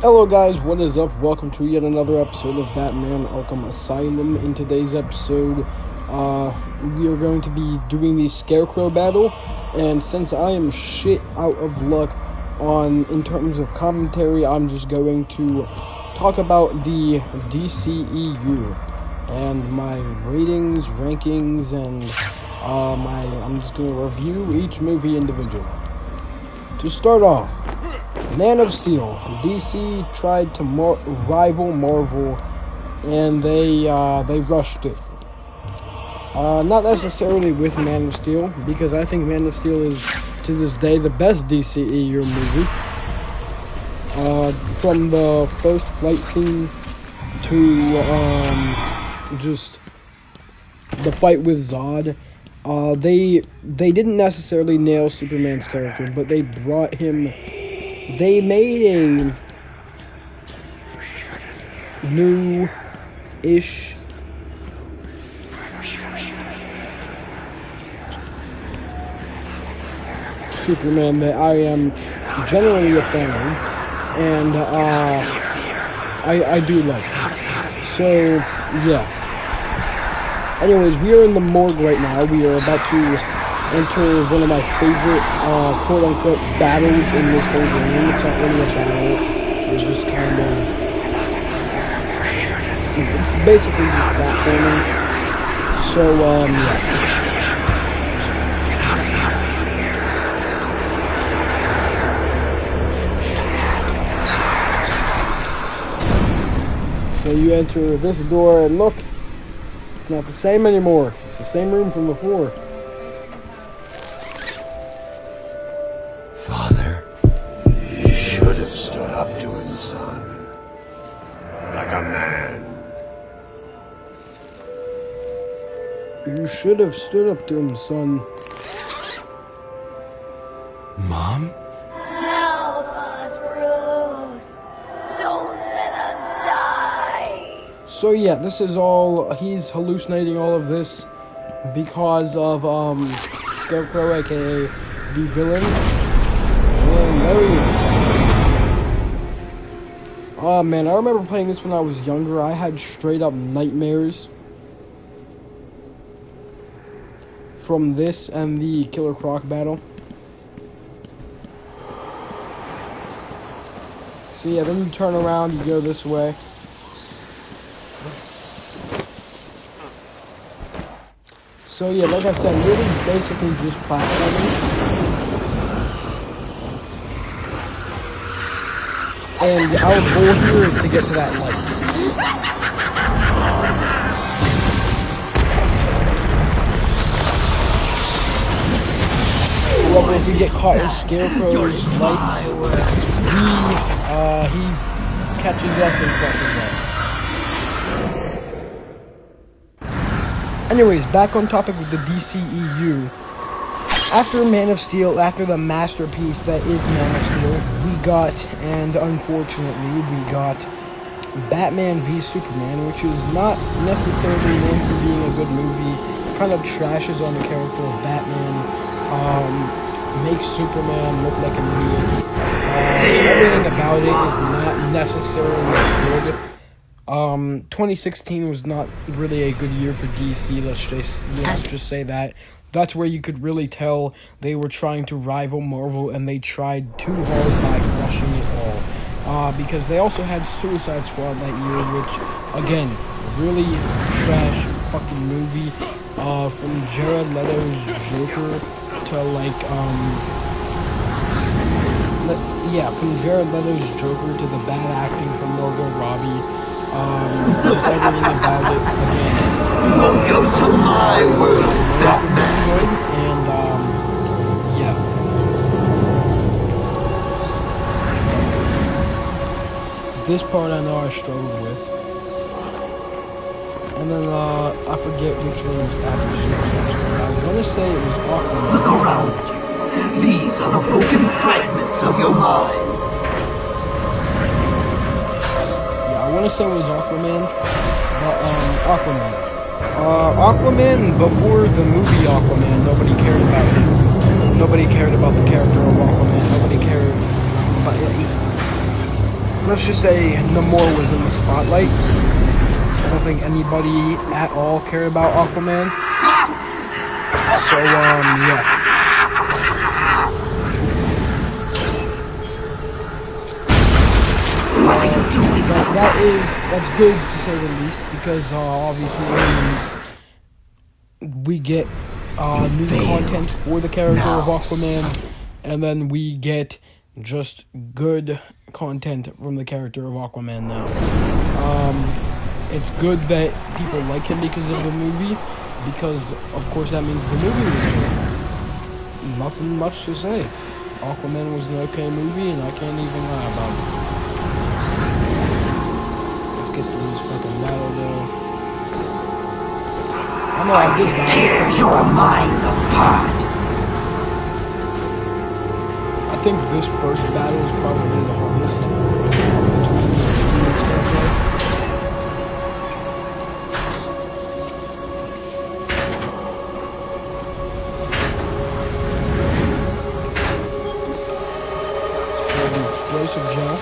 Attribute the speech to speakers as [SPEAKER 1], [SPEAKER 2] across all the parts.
[SPEAKER 1] Hello guys, what is up? Welcome to yet another episode of Batman Arkham Asylum. In today's episode, we are going to be doing the Scarecrow battle, and since I am shit out of luck in terms of commentary, I'm just going to talk about the DCEU and my ratings, rankings, and I'm just going to review each movie individually. To start off, Man of Steel. DC tried to rival Marvel, and they rushed it. Not necessarily with Man of Steel, because I think Man of Steel is, to this day, the best DCEU movie. From the first fight scene to just the fight with Zod. They didn't necessarily nail Superman's character, but they brought him. They made a new-ish Superman that I am generally a fan of, and I do like it. So, yeah. Anyways, we are in the morgue right now. We are about to enter one of my favorite, quote-unquote, battles in this whole game. It's not really a battle. It's just kind of... It's basically just platforming. So, yeah. So you enter this door, and look, it's not the same anymore. It's the same room from before.
[SPEAKER 2] Father, you should have stood up to him, son. Like a man.
[SPEAKER 1] You should have stood up to him, son.
[SPEAKER 2] Mom?
[SPEAKER 3] Help us, Bruce! Don't let us die!
[SPEAKER 1] So yeah, this is all, he's hallucinating all of this because of, Scarecrow, aka the villain. And there he is. Oh man, I remember playing this when I was younger. I had straight up nightmares from this and the Killer Croc battle. So yeah, then you turn around, you go this way. So yeah, like I said, really basically just platforming. And our goal here is to get to that light. However, if we get caught in Scarecrow's lights, he catches us and crushes us. Anyways, back on topic with the DCEU. After Man of Steel, after the masterpiece that is Man of Steel, we got, and unfortunately, we got Batman v Superman, which is not necessarily known for being a good movie. Kind of trashes on the character of Batman, makes Superman look like an idiot. So everything about it is not necessarily good. 2016 was not really a good year for DC, let's just say that. That's where you could really tell they were trying to rival Marvel, and they tried too hard by rushing it all. Because they also had Suicide Squad that year, which, again, really trash fucking movie. From Jared Leto's Joker to, like, from Jared Leto's Joker to the bad acting from Margot Robbie. Just everything about it, again.
[SPEAKER 2] Welcome to my world, Batman.
[SPEAKER 1] And, yeah. This part I know I struggled with. And then, I forget which one was after Suicide Squad. I want to say it was Aquaman.
[SPEAKER 2] Look around you. These are the broken fragments of your mind.
[SPEAKER 1] I want to say it was Aquaman, but Aquaman before the movie Aquaman, nobody cared about it. Nobody cared about the character of Aquaman. Nobody cared about it. let's just say Namor was in the spotlight. I don't think anybody at all cared about Aquaman. So, yeah. That's good to say the least, because obviously it means we get new content for the character of Aquaman, and then we get just good content from the character of Aquaman now. It's good that people like him because of the movie, because of course that means the movie was good. Nothing much to say. Aquaman was an okay movie, and I can't even lie about it. Let's get through this fucking battle, though. I know I did die.
[SPEAKER 4] Tear your mind apart.
[SPEAKER 1] I think this first battle is probably the hardest between me and Scarecrow. Explosive Joe.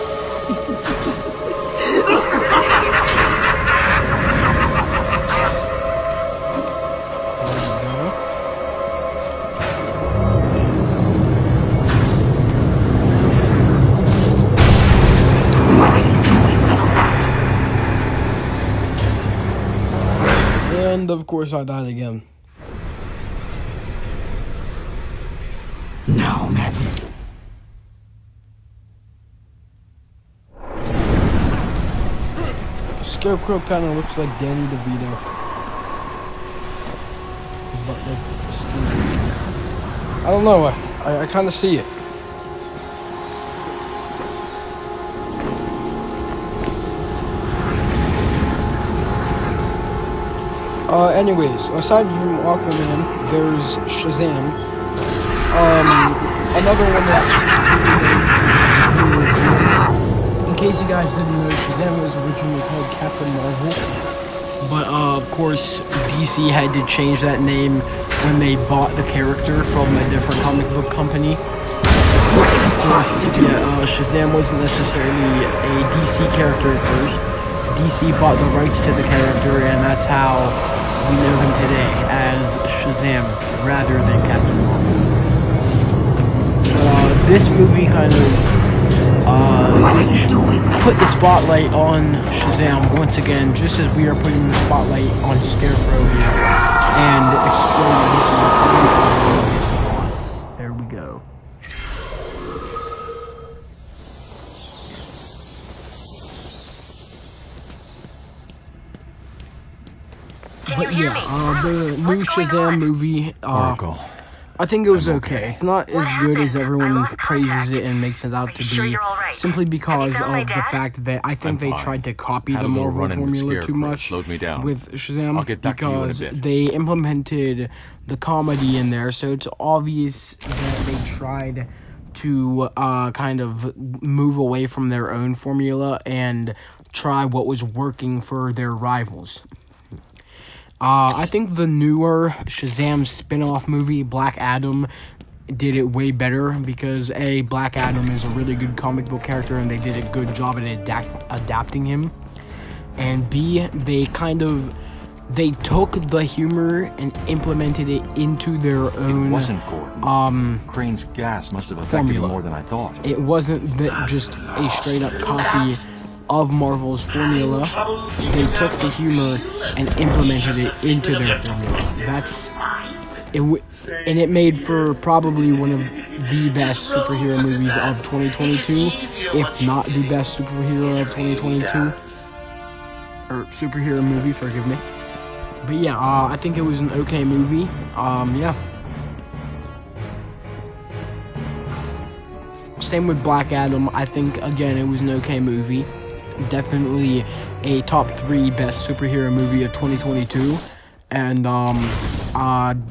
[SPEAKER 1] And of course I died again.
[SPEAKER 4] Now, man.
[SPEAKER 1] Scarecrow kind of looks like Danny DeVito. But like skinny. I don't know, I kind of see it. Anyways, aside from Aquaman, there's Shazam. Another one that's... In case you guys didn't know, Shazam was originally called Captain Marvel. But, of course, DC had to change that name when they bought the character from a different comic book company. Of course, yeah, Shazam wasn't necessarily a DC character at first. DC bought the rights to the character, and that's how we know him today, as Shazam, rather than Captain Marvel. This movie kind of put the spotlight on Shazam once again, just as we are putting the spotlight on Scarecrow here, and exploding it. There we go. But yeah, the new Shazam movie,
[SPEAKER 2] Oracle.
[SPEAKER 1] I think it was okay. It's not as good as everyone praises it and makes it out to be, simply because of the fact that I think they tried to copy the Marvel formula too much with Shazam, because they implemented the comedy in there, so it's obvious that they tried to kind of move away from their own formula and try what was working for their rivals. I think the newer Shazam spin-off movie, Black Adam, did it way better, because A, Black Adam is a really good comic book character and they did a good job at adapting him, and B, they took the humor and implemented it into their own.
[SPEAKER 5] It wasn't Gordon. Crane's gas must have affected
[SPEAKER 1] formula.
[SPEAKER 5] him more than I thought.
[SPEAKER 1] It wasn't just a straight-up copy of Marvel's formula. They took the humor and implemented it into their formula. And it made for probably one of the best superhero movies of 2022, if not the best superhero of 2022, or superhero movie, forgive me. But yeah, I think it was an okay movie. Yeah. Same with Black Adam. I think, again, it was an okay movie. Definitely a top 3 best superhero movie of 2022. And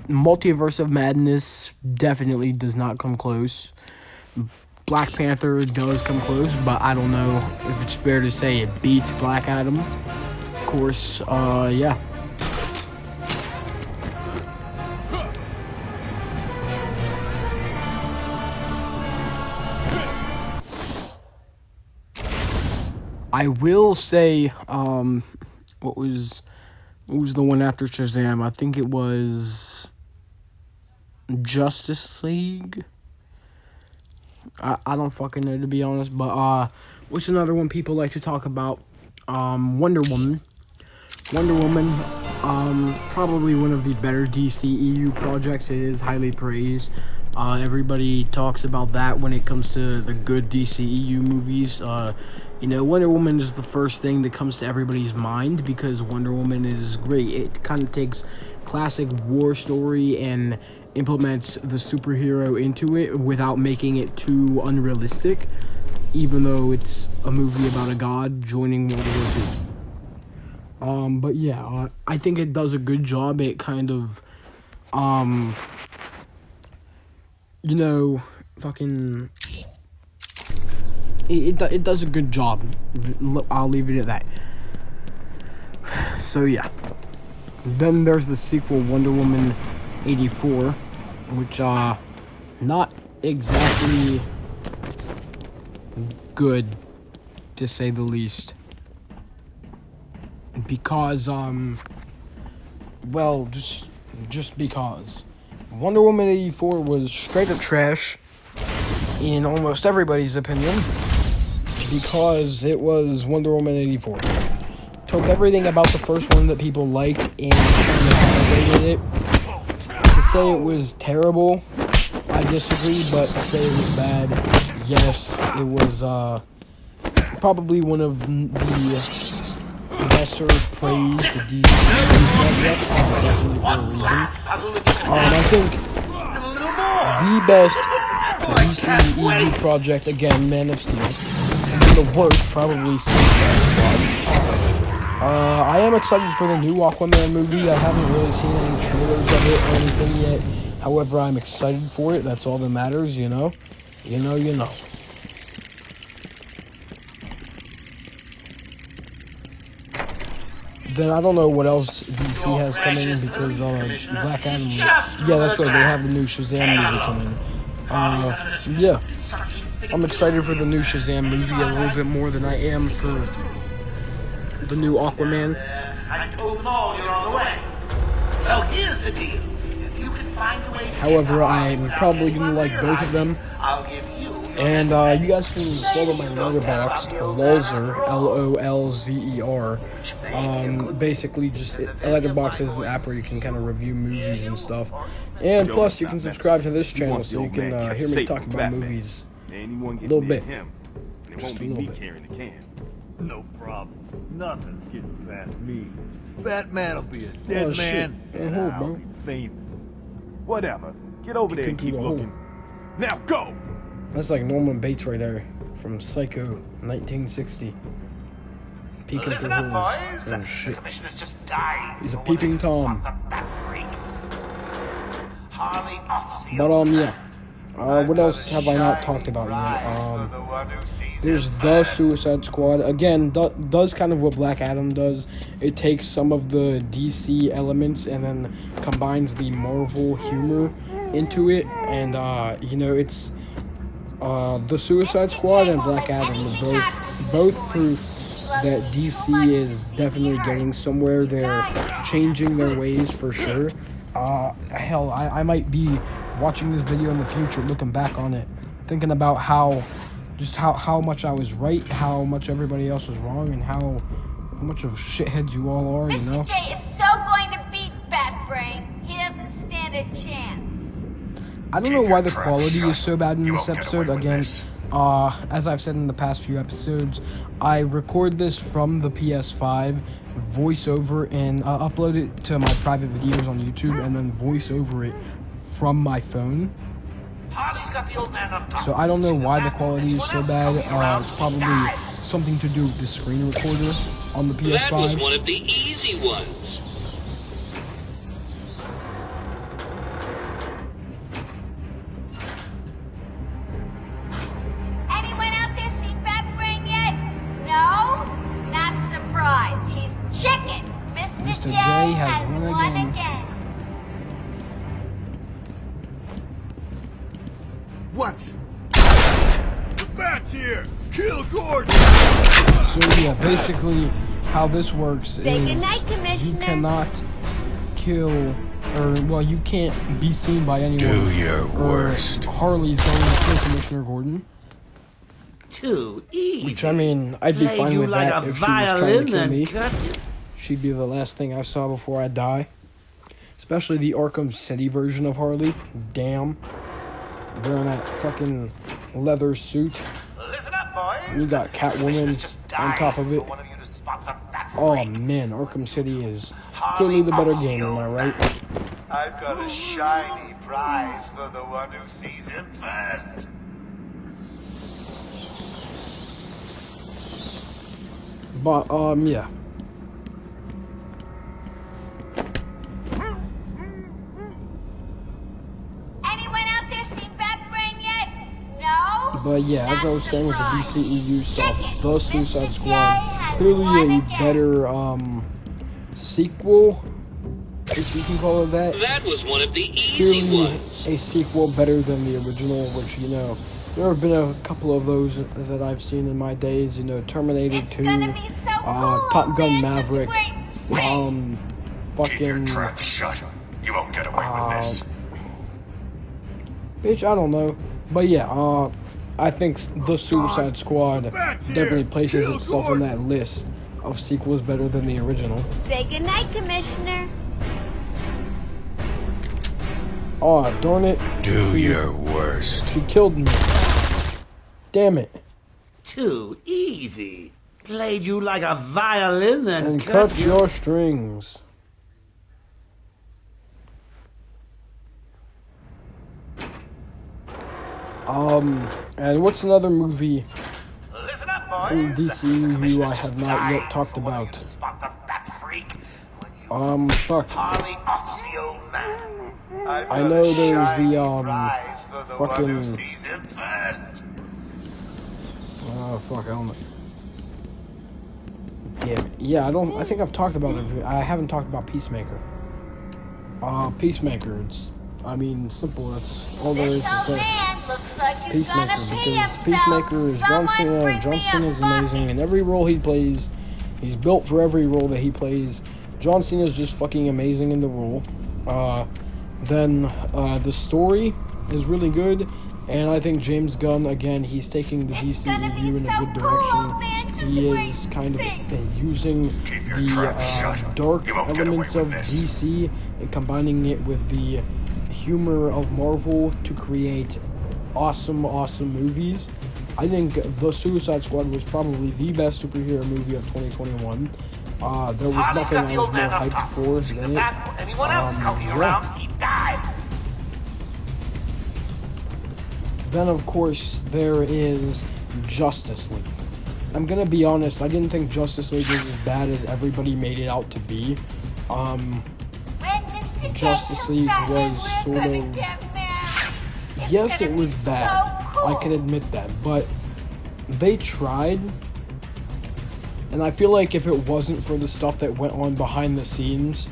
[SPEAKER 1] Multiverse of Madness definitely does not come close. Black Panther does come close, but I don't know if it's fair to say it beats Black Adam. Of course, yeah. I will say, what was the one after Shazam? I think it was Justice League. I don't fucking know, to be honest, but what's another one people like to talk about? Wonder Woman. Wonder Woman, probably one of the better DCEU projects. It is highly praised. Everybody talks about that when it comes to the good DCEU movies. You know, Wonder Woman is the first thing that comes to everybody's mind because Wonder Woman is great. It kind of takes classic war story and implements the superhero into it without making it too unrealistic, even though it's a movie about a god joining World War II. But yeah, I think it does a good job. It kind of, you know, fucking, it does a good job. I'll leave it at that. So yeah. Then there's the sequel, Wonder Woman 84, which, not exactly good, to say the least. Because, well, just because. Wonder Woman 84 was straight up trash, in almost everybody's opinion, because it was Wonder Woman 84. Took everything about the first one that people liked and elevated it. To say it was terrible, I disagree, but to say it was bad, yes, it was, probably one of the lesser praised DC projects, definitely for a reason. I think the best DCEU project, again, Man of Steel, and the worst, probably Suicide Squad. I am excited for the new Aquaman movie. I haven't really seen any trailers of it or anything yet. However, I'm excited for it. That's all that matters, you know? You know. Then I don't know what else DC has coming because Black Adam. Yeah, that's right. They have the new Shazam movie coming. Yeah, I'm excited for the new Shazam movie a little bit more than I am for the new Aquaman.
[SPEAKER 6] I told them all you're on the way. So here's the deal. If you can find a way.
[SPEAKER 1] However, I'm probably gonna like both of them.
[SPEAKER 6] I'll give you.
[SPEAKER 1] And you guys can follow my letterboxd, Lolzer, Lolzer. Basically, just letterboxd is an app where you can kind of review movies and stuff. And plus, you can subscribe to this channel so you can hear me talk about movies a little bit. Just a little bit.
[SPEAKER 7] No problem. Nothing's getting past me. Batman'll be a dead man, and I'll be famous. Whatever. Get over there and keep looking. Now go!
[SPEAKER 1] That's like Norman Bates right there from Psycho 1960. Peeking through holes. Oh shit. He's a peeping Tom. But yeah. What else have I not talked about yet? There's the Suicide Squad. Again, does kind of what Black Adam does. It takes some of the DC elements and then combines the Marvel humor into it. And, you know, it's the Suicide Squad and Black Adam are both proof that DC is definitely getting somewhere. They're changing their ways for sure. Hell, I might be watching this video in the future, looking back on it, thinking about how much I was right, how much everybody else was wrong, and how much of shitheads you all are, you know?
[SPEAKER 3] Mr. J is so going to beat Bat Brain, he doesn't stand a chance.
[SPEAKER 1] I don't know why the quality is so bad in this episode. Again, as I've said in the past few episodes, I record this from the PS5, voice over, and upload it to my private videos on YouTube, and then voice over it from my phone. So I don't know why the quality is so bad. It's probably something to do with the screen recorder on the PS5.
[SPEAKER 8] That was one of the easy ones.
[SPEAKER 3] Anyone out there see Bat Brain yet? No? Not surprised. He's chicken. Mr. J has won again.
[SPEAKER 7] What? The Bat's here! Kill Gordon!
[SPEAKER 1] So yeah, basically how this works
[SPEAKER 3] Say
[SPEAKER 1] is
[SPEAKER 3] goodnight,
[SPEAKER 1] you
[SPEAKER 3] Commissioner.
[SPEAKER 1] cannot kill, or well, you can't be seen by anyone.
[SPEAKER 2] Do your
[SPEAKER 1] or
[SPEAKER 2] worst.
[SPEAKER 1] Harley's going to kill Commissioner Gordon.
[SPEAKER 6] Too easy.
[SPEAKER 1] Which, I mean, I'd be
[SPEAKER 6] Played
[SPEAKER 1] fine
[SPEAKER 6] you
[SPEAKER 1] with
[SPEAKER 6] like
[SPEAKER 1] that
[SPEAKER 6] a
[SPEAKER 1] if she was trying to
[SPEAKER 6] violin
[SPEAKER 1] kill
[SPEAKER 6] and
[SPEAKER 1] me.
[SPEAKER 6] cut you.
[SPEAKER 1] She'd be the last thing I saw before I die. Especially the Arkham City version of Harley. Damn. Wearing that fucking leather suit.
[SPEAKER 6] Listen up, boys.
[SPEAKER 1] And you got Catwoman on top of it. Oh man, Arkham City is clearly the better game, am I right?
[SPEAKER 9] I've got a shiny prize for the one who sees him first.
[SPEAKER 1] But, yeah.
[SPEAKER 3] Anyone out there seen Batbrain yet? No?
[SPEAKER 1] But yeah, as I was saying with the DCEU stuff,
[SPEAKER 3] Check it.
[SPEAKER 1] The Suicide
[SPEAKER 3] Mr. J
[SPEAKER 1] Squad,
[SPEAKER 3] has
[SPEAKER 1] clearly
[SPEAKER 3] won
[SPEAKER 1] a
[SPEAKER 3] again.
[SPEAKER 1] better, sequel, if you can call it that.
[SPEAKER 8] That was one of the easy
[SPEAKER 1] Clearly
[SPEAKER 8] ones.
[SPEAKER 1] a sequel better than the original, which, you know, there have been a couple of those that I've seen in my days, you know, Terminator
[SPEAKER 3] It's
[SPEAKER 1] 2,
[SPEAKER 3] gonna be so cool,
[SPEAKER 1] Top
[SPEAKER 3] old
[SPEAKER 1] Gun
[SPEAKER 3] man, 'cause
[SPEAKER 1] Maverick,
[SPEAKER 3] we're insane.
[SPEAKER 9] Keep your
[SPEAKER 1] fucking,
[SPEAKER 9] trap shut. You won't get away with this.
[SPEAKER 1] bitch, I don't know, but yeah, I think The Suicide Squad definitely places itself on that list of sequels better than the original.
[SPEAKER 3] Say goodnight, Commissioner.
[SPEAKER 1] Aw, darn it.
[SPEAKER 2] Do your worst.
[SPEAKER 1] She killed me. Damn it.
[SPEAKER 6] Too easy. Played you like a violin and,
[SPEAKER 1] And cut your strings. And what's another movie
[SPEAKER 9] Listen up, boys.
[SPEAKER 1] from DCU I have not yet talked about?
[SPEAKER 9] Spot the bat freak when you
[SPEAKER 1] Fuck.
[SPEAKER 9] Harley off the old man. I've
[SPEAKER 1] I
[SPEAKER 9] got
[SPEAKER 1] know
[SPEAKER 9] a
[SPEAKER 1] there's
[SPEAKER 9] shiny
[SPEAKER 1] the,
[SPEAKER 9] prize for the one who
[SPEAKER 1] fucking-
[SPEAKER 9] sees him first.
[SPEAKER 1] Oh, fuck, I don't know. Damn it. Yeah, I think I've talked about it. I haven't talked about Peacemaker. Peacemaker, simple, that's all there is
[SPEAKER 3] This
[SPEAKER 1] to
[SPEAKER 3] old
[SPEAKER 1] say.
[SPEAKER 3] man looks like he's
[SPEAKER 1] Peacemaker,
[SPEAKER 3] gonna pee
[SPEAKER 1] because
[SPEAKER 3] himself.
[SPEAKER 1] Peacemaker is John
[SPEAKER 3] Someone
[SPEAKER 1] Cena.
[SPEAKER 3] bring
[SPEAKER 1] John
[SPEAKER 3] me
[SPEAKER 1] Cena
[SPEAKER 3] a
[SPEAKER 1] is amazing
[SPEAKER 3] bucket.
[SPEAKER 1] in every role he plays. He's built for every role that he plays. John Cena is just fucking amazing in the role. Then the story is really good, and I think James Gunn, again, he's taking the
[SPEAKER 3] It's gonna be
[SPEAKER 1] DCEU in a
[SPEAKER 3] so
[SPEAKER 1] good
[SPEAKER 3] cool,
[SPEAKER 1] direction.
[SPEAKER 3] old man, 'cause
[SPEAKER 1] He
[SPEAKER 3] we're
[SPEAKER 1] is kind of
[SPEAKER 3] insane.
[SPEAKER 1] using
[SPEAKER 9] Keep your
[SPEAKER 1] the
[SPEAKER 9] trap shut.
[SPEAKER 1] dark
[SPEAKER 9] You won't get away
[SPEAKER 1] elements
[SPEAKER 9] with
[SPEAKER 1] of
[SPEAKER 9] this.
[SPEAKER 1] DC and combining it with the humor of Marvel to create awesome movies. I think The Suicide Squad was probably the best superhero movie of 2021. There was
[SPEAKER 6] Harley's
[SPEAKER 1] nothing
[SPEAKER 6] got
[SPEAKER 1] I
[SPEAKER 6] the
[SPEAKER 1] was
[SPEAKER 6] old
[SPEAKER 1] more
[SPEAKER 6] man up
[SPEAKER 1] hyped
[SPEAKER 6] top.
[SPEAKER 1] for
[SPEAKER 6] See the
[SPEAKER 1] than it.
[SPEAKER 6] bat or anyone else skulking
[SPEAKER 1] yeah.
[SPEAKER 6] around, he dies.
[SPEAKER 1] Then, of course, there is Justice League. I'm gonna be honest, I didn't think Justice League was as bad as everybody made it out to be.
[SPEAKER 3] When Mr.
[SPEAKER 1] Justice
[SPEAKER 3] J
[SPEAKER 1] League
[SPEAKER 3] comes back,
[SPEAKER 1] was
[SPEAKER 3] we're
[SPEAKER 1] sort
[SPEAKER 3] gonna
[SPEAKER 1] of-
[SPEAKER 3] get mad. It's
[SPEAKER 1] Yes,
[SPEAKER 3] gonna
[SPEAKER 1] it
[SPEAKER 3] be
[SPEAKER 1] was bad.
[SPEAKER 3] so cool.
[SPEAKER 1] I can admit that, but they tried. And I feel like if it wasn't for the stuff that went on behind the scenes,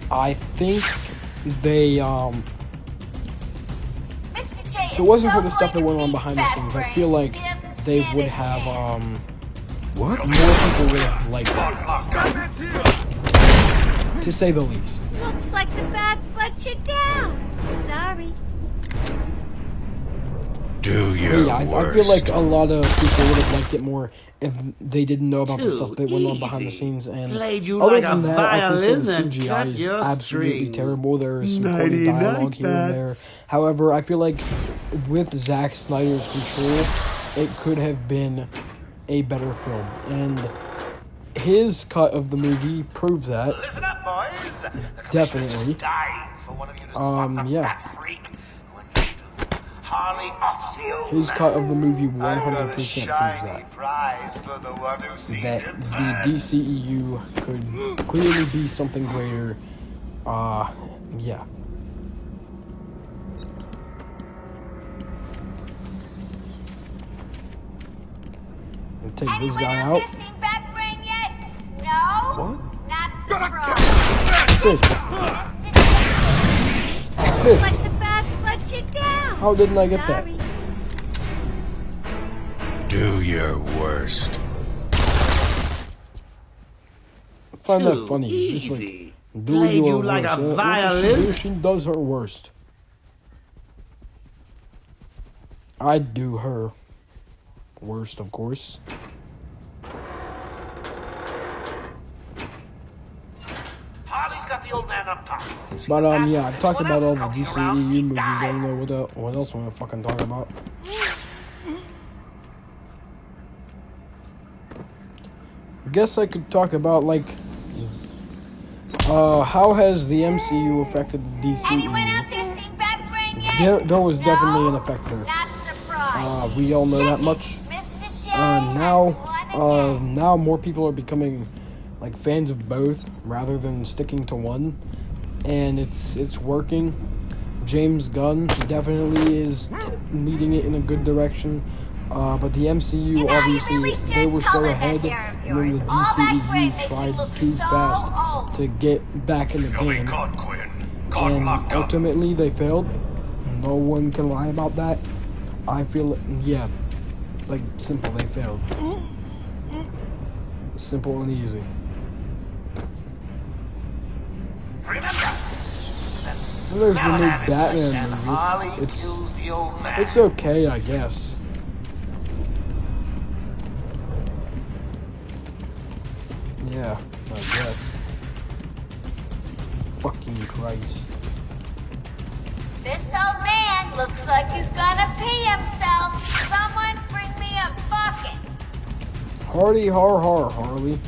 [SPEAKER 1] I think they,
[SPEAKER 3] Mr. J
[SPEAKER 1] if it wasn't for the stuff that went on behind the scenes, I feel like they
[SPEAKER 3] stand
[SPEAKER 1] would
[SPEAKER 3] a
[SPEAKER 1] have,
[SPEAKER 3] chance.
[SPEAKER 1] what? More people would have liked it. To say the least.
[SPEAKER 3] Looks like the bats let you down. Sorry.
[SPEAKER 2] Do
[SPEAKER 1] But
[SPEAKER 2] your
[SPEAKER 1] yeah, I
[SPEAKER 2] worst.
[SPEAKER 1] feel like a lot of people would have liked it more if they didn't know about the
[SPEAKER 6] Too
[SPEAKER 1] stuff that went on behind the
[SPEAKER 6] easy.
[SPEAKER 1] scenes. And
[SPEAKER 6] Played you
[SPEAKER 1] other
[SPEAKER 6] like
[SPEAKER 1] than
[SPEAKER 6] a
[SPEAKER 1] that, I can say
[SPEAKER 6] violin
[SPEAKER 1] the
[SPEAKER 6] and
[SPEAKER 1] CGI
[SPEAKER 6] cut
[SPEAKER 1] is
[SPEAKER 6] your
[SPEAKER 1] absolutely
[SPEAKER 6] strings.
[SPEAKER 1] terrible. There is some corny dialogue here and there. However, I feel like with Zack Snyder's control, it could have been a better film. And his cut of the movie proves that.
[SPEAKER 9] Listen up, boys. The
[SPEAKER 1] Definitely.
[SPEAKER 9] commissioner's dying for one of you to spot the
[SPEAKER 1] yeah.
[SPEAKER 9] bat freak. When you do, Harley off the old
[SPEAKER 1] His
[SPEAKER 9] man.
[SPEAKER 1] cut of the movie
[SPEAKER 9] I've got a
[SPEAKER 1] 100% proves
[SPEAKER 9] shiny
[SPEAKER 1] that.
[SPEAKER 9] prize for the one who sees
[SPEAKER 1] That
[SPEAKER 9] him
[SPEAKER 1] the
[SPEAKER 9] first.
[SPEAKER 1] DCEU could clearly be something greater. Yeah. I'll take this
[SPEAKER 3] Anyone
[SPEAKER 1] guy
[SPEAKER 3] out
[SPEAKER 1] out.
[SPEAKER 3] there seen Batbrain yet? No?
[SPEAKER 1] What?
[SPEAKER 3] Not
[SPEAKER 1] Bitch.
[SPEAKER 3] surprised.
[SPEAKER 1] Bitch.
[SPEAKER 3] Like the bats let you down.
[SPEAKER 1] How didn't I get that?
[SPEAKER 3] Sorry.
[SPEAKER 2] Do your worst.
[SPEAKER 1] find that funny. It's just like, do your worst.
[SPEAKER 6] like a
[SPEAKER 1] What
[SPEAKER 6] violin.
[SPEAKER 1] she does her worst. I'd do her worst, of course.
[SPEAKER 6] Harley's got the old man up top.
[SPEAKER 1] But yeah, I've talked about all the DCEU movies. I don't know what else I'm gonna fucking talk about. I guess I could talk about like how has the MCU affected the
[SPEAKER 3] Anyone out
[SPEAKER 1] DCEU?
[SPEAKER 3] there seen Bat Brain yet?
[SPEAKER 1] There was definitely an
[SPEAKER 3] No?
[SPEAKER 1] effect there.
[SPEAKER 3] Not surprised.
[SPEAKER 1] We all know that much.
[SPEAKER 3] Mr. J has won
[SPEAKER 1] Now more people are becoming like fans of both rather than sticking to one, and it's working. James Gunn definitely is leading it in a good direction. But the MCU, obviously, they were so ahead, and then the DCEU tried too fast to get back in the game, and ultimately they failed. No one can lie about that. I feel, yeah, like, simple, they failed. Simple and easy. And there's the new Batman movie. It's okay, I guess. Yeah, I guess. Fucking Christ.
[SPEAKER 3] This old man looks like he's gonna pee himself. Someone bring me a bucket.
[SPEAKER 1] Hardy har har, Harley.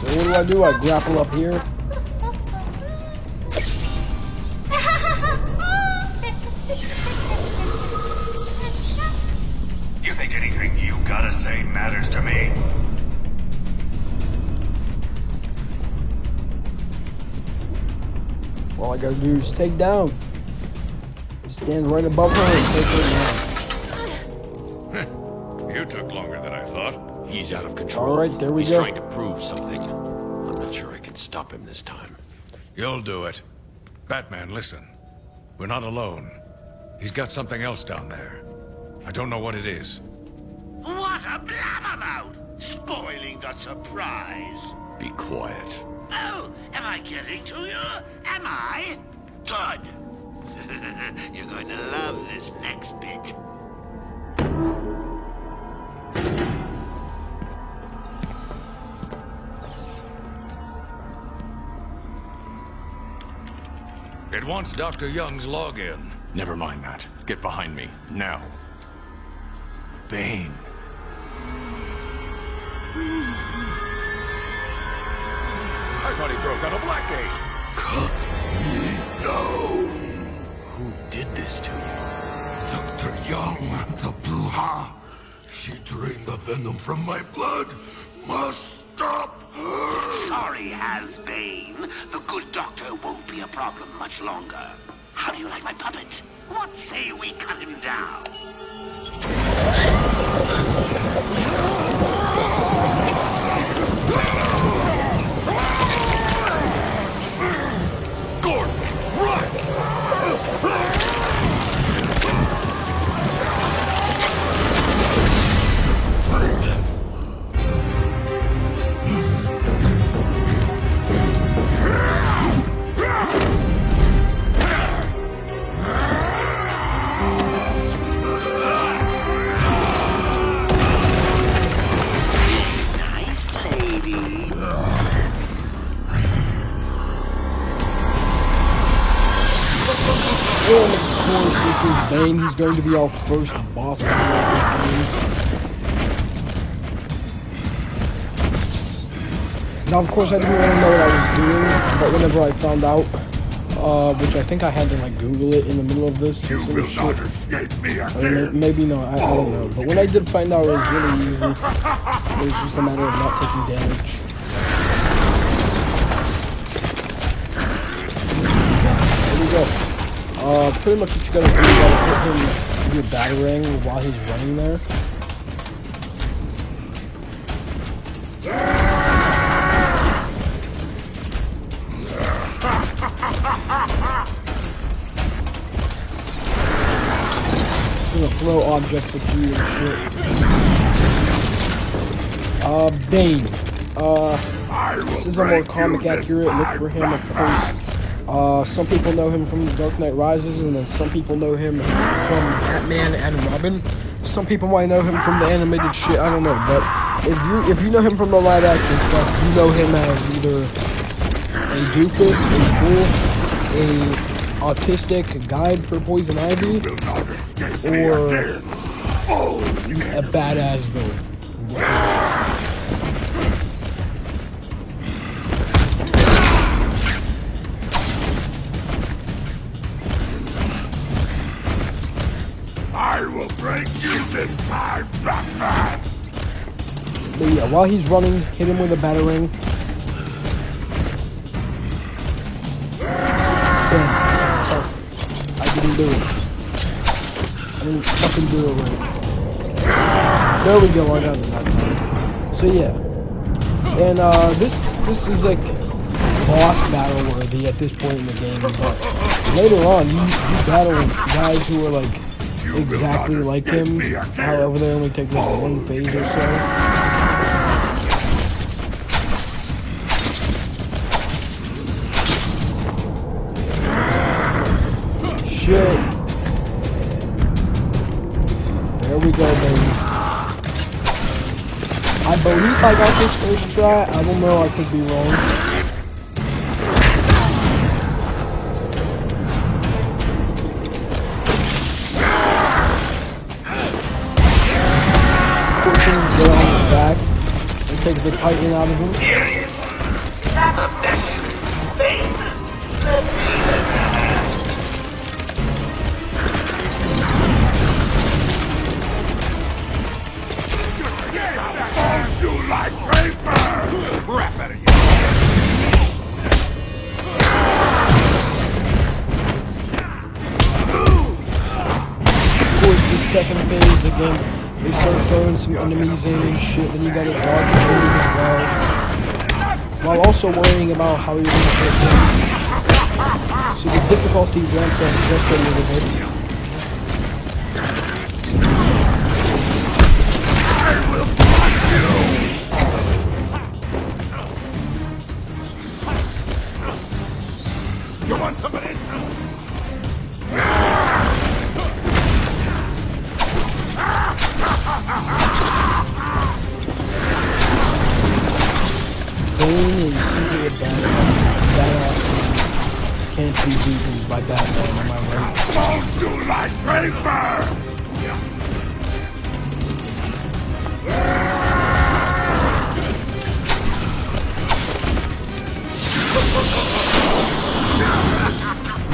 [SPEAKER 1] So what do? I grapple up here?
[SPEAKER 2] You think anything you gotta say matters to me?
[SPEAKER 1] All I gotta do is take down. Stand right above her and take her down.
[SPEAKER 2] You took longer than I thought.
[SPEAKER 5] He's out of control.
[SPEAKER 1] All right, there we
[SPEAKER 5] He's
[SPEAKER 1] go.
[SPEAKER 5] trying to prove something. I'm not sure I can stop him this time.
[SPEAKER 10] You'll do it. Batman, listen. We're not alone. He's got something else down there. I don't know what it is.
[SPEAKER 9] What a blabbermouth! Spoiling the surprise.
[SPEAKER 5] Be quiet.
[SPEAKER 9] Oh, am I getting to you? Am I? Good. You're going to love this next bit.
[SPEAKER 10] It wants Dr. Young's login.
[SPEAKER 5] Never mind that. Get behind me, now. Bane.
[SPEAKER 10] I thought he broke out of Blackgate.
[SPEAKER 5] No. Who did this to you?
[SPEAKER 11] Dr. Young, the Bruja. She drained the venom from my blood. Must stop her.
[SPEAKER 9] Sorry, Has-Bane. The good doctor won't be a problem much longer. How do you like my puppet? What say we cut him down?
[SPEAKER 10] Gordon, run!
[SPEAKER 9] Nice lady.
[SPEAKER 1] And of course, this is Bane. He's going to be our first boss battle of this game. Now, of course, I didn't really know what I was doing, but whenever I found out, which I think I had to like Google it in the middle of this, or some shit.
[SPEAKER 11] Escape me
[SPEAKER 1] Or maybe not. I don't know. But when I did find out, it was really easy. It was just a matter of not taking damage. There we go. Pretty much what you gotta do is you gotta hit him with your batarang while he's running there. throw objects at you and shit. Bane. This is a more comic accurate look for him, of course. Some people know him from The Dark Knight Rises, and then some people know him from Batman and Robin. Some people might know him from the animated shit, I don't know, but if you know him from the live action stuff, you know him as either a doofus, a fool, a autistic guide for Poison Ivy, or a badass villain.
[SPEAKER 11] I will break you this time, Batman!
[SPEAKER 1] But yeah, while he's running, hit him with a batarang. Bam. Oh, I didn't do it. I didn't fucking do it right. There we go, I got it that time. So yeah. And this is like boss battle worthy at this point in the game, but later on you battle guys who are like exactly like him, however they only take like one phase or so. Shit. There we go, baby. I believe I got this first try. I don't know, I could be wrong. Get on his back and take the Titan out of him.
[SPEAKER 11] You like paper! Crap out of you!
[SPEAKER 1] Of course, the second phase again. They start throwing some enemies in and shit, then you gotta dodge them as well. While also worrying about how you're gonna hit them. So the difficulty ramps up just a little bit.
[SPEAKER 11] I will punch you! You want some of this?
[SPEAKER 1] Bane is simply a badass. Can't be beaten by Batman, am I right?
[SPEAKER 11] Don't you like paper?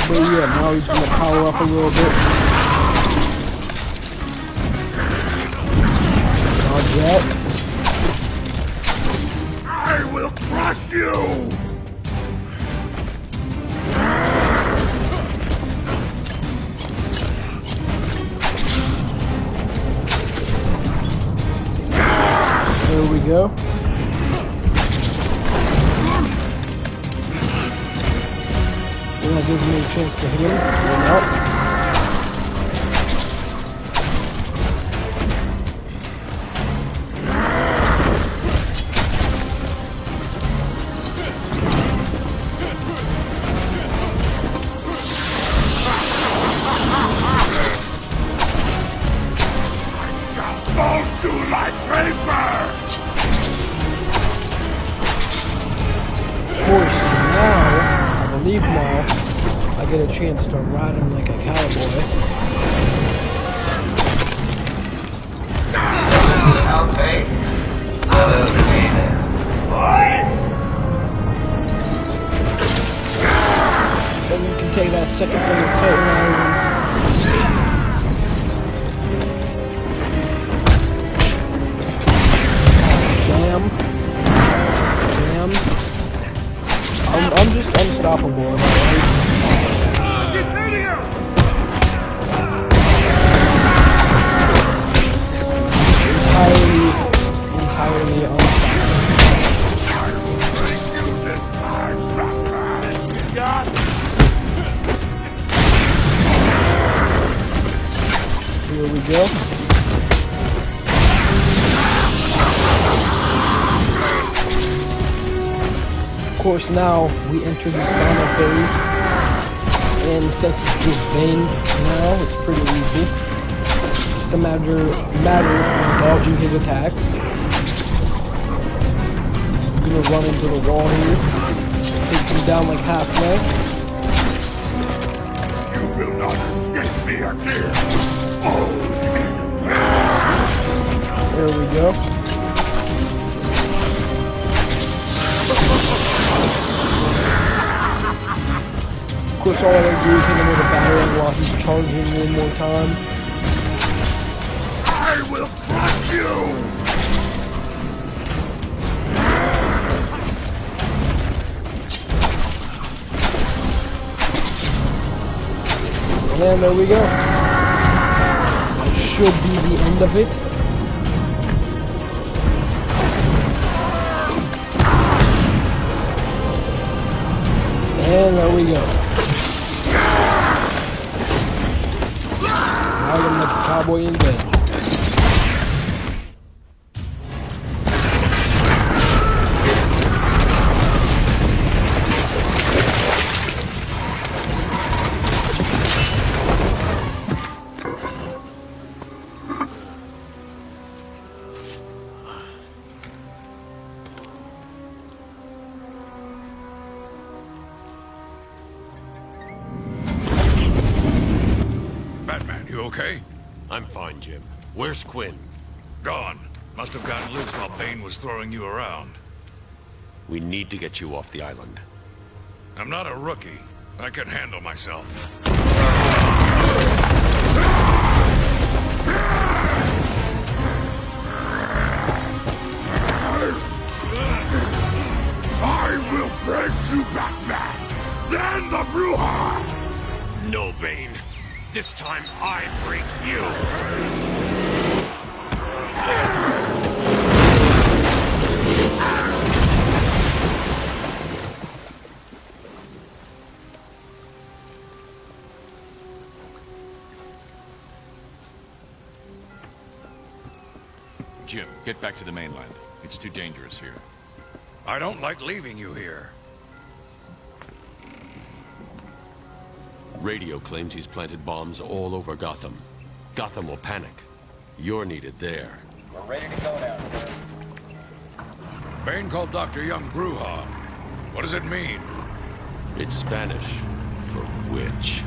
[SPEAKER 1] But yeah, now he's gonna power up a little bit. Dodge that.
[SPEAKER 11] I will crush you!
[SPEAKER 1] There we go. And that gives me a chance to hit him. Or not.
[SPEAKER 11] Don't you like paper?
[SPEAKER 1] Of course, now, I believe now, I get a chance to ride him like a cowboy.
[SPEAKER 4] Okay. Okay then. Boys.
[SPEAKER 1] Then you can take that second thing and put it around him. Damn. I'm just unstoppable, am I right? Entirely unstoppable.
[SPEAKER 11] This time, Batman!
[SPEAKER 1] Here we go. course, now we enter the final phase, and since it's just Bane now, it's pretty easy. Just a matter of dodging his attacks. I'm gonna run into the wall here, take him down like halfway.
[SPEAKER 11] You will not escape me again.
[SPEAKER 1] There we go. Of course, all I gotta do is hit him with a battering while he's charging one more time.
[SPEAKER 11] I will crush you!
[SPEAKER 1] And there we go. That should be the end of it. And there we go. Now I'm gonna make a cowboy in bed.
[SPEAKER 10] Batman, you okay?
[SPEAKER 2] I'm fine, Jim. Where's Quinn?
[SPEAKER 10] Gone. Must have gotten loose while Bane was throwing you around.
[SPEAKER 2] We need to get you off the island.
[SPEAKER 10] I'm not a rookie. I can handle myself.
[SPEAKER 11] I will break you, Batman! Then the Bruja!
[SPEAKER 2] No, Bane. This time I break you.
[SPEAKER 5] Jim, get back to the mainland. It's too dangerous here.
[SPEAKER 10] I don't like leaving you here.
[SPEAKER 2] Radio claims he's planted bombs all over Gotham. Gotham will panic. You're needed there.
[SPEAKER 12] We're ready to go now, sir.
[SPEAKER 10] Bane called Dr. Young Bruja. What does it mean?
[SPEAKER 2] It's Spanish for witch.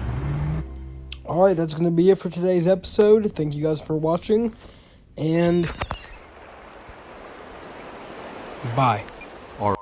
[SPEAKER 1] Alright, that's going to be it for today's episode. Thank you guys for watching, and bye.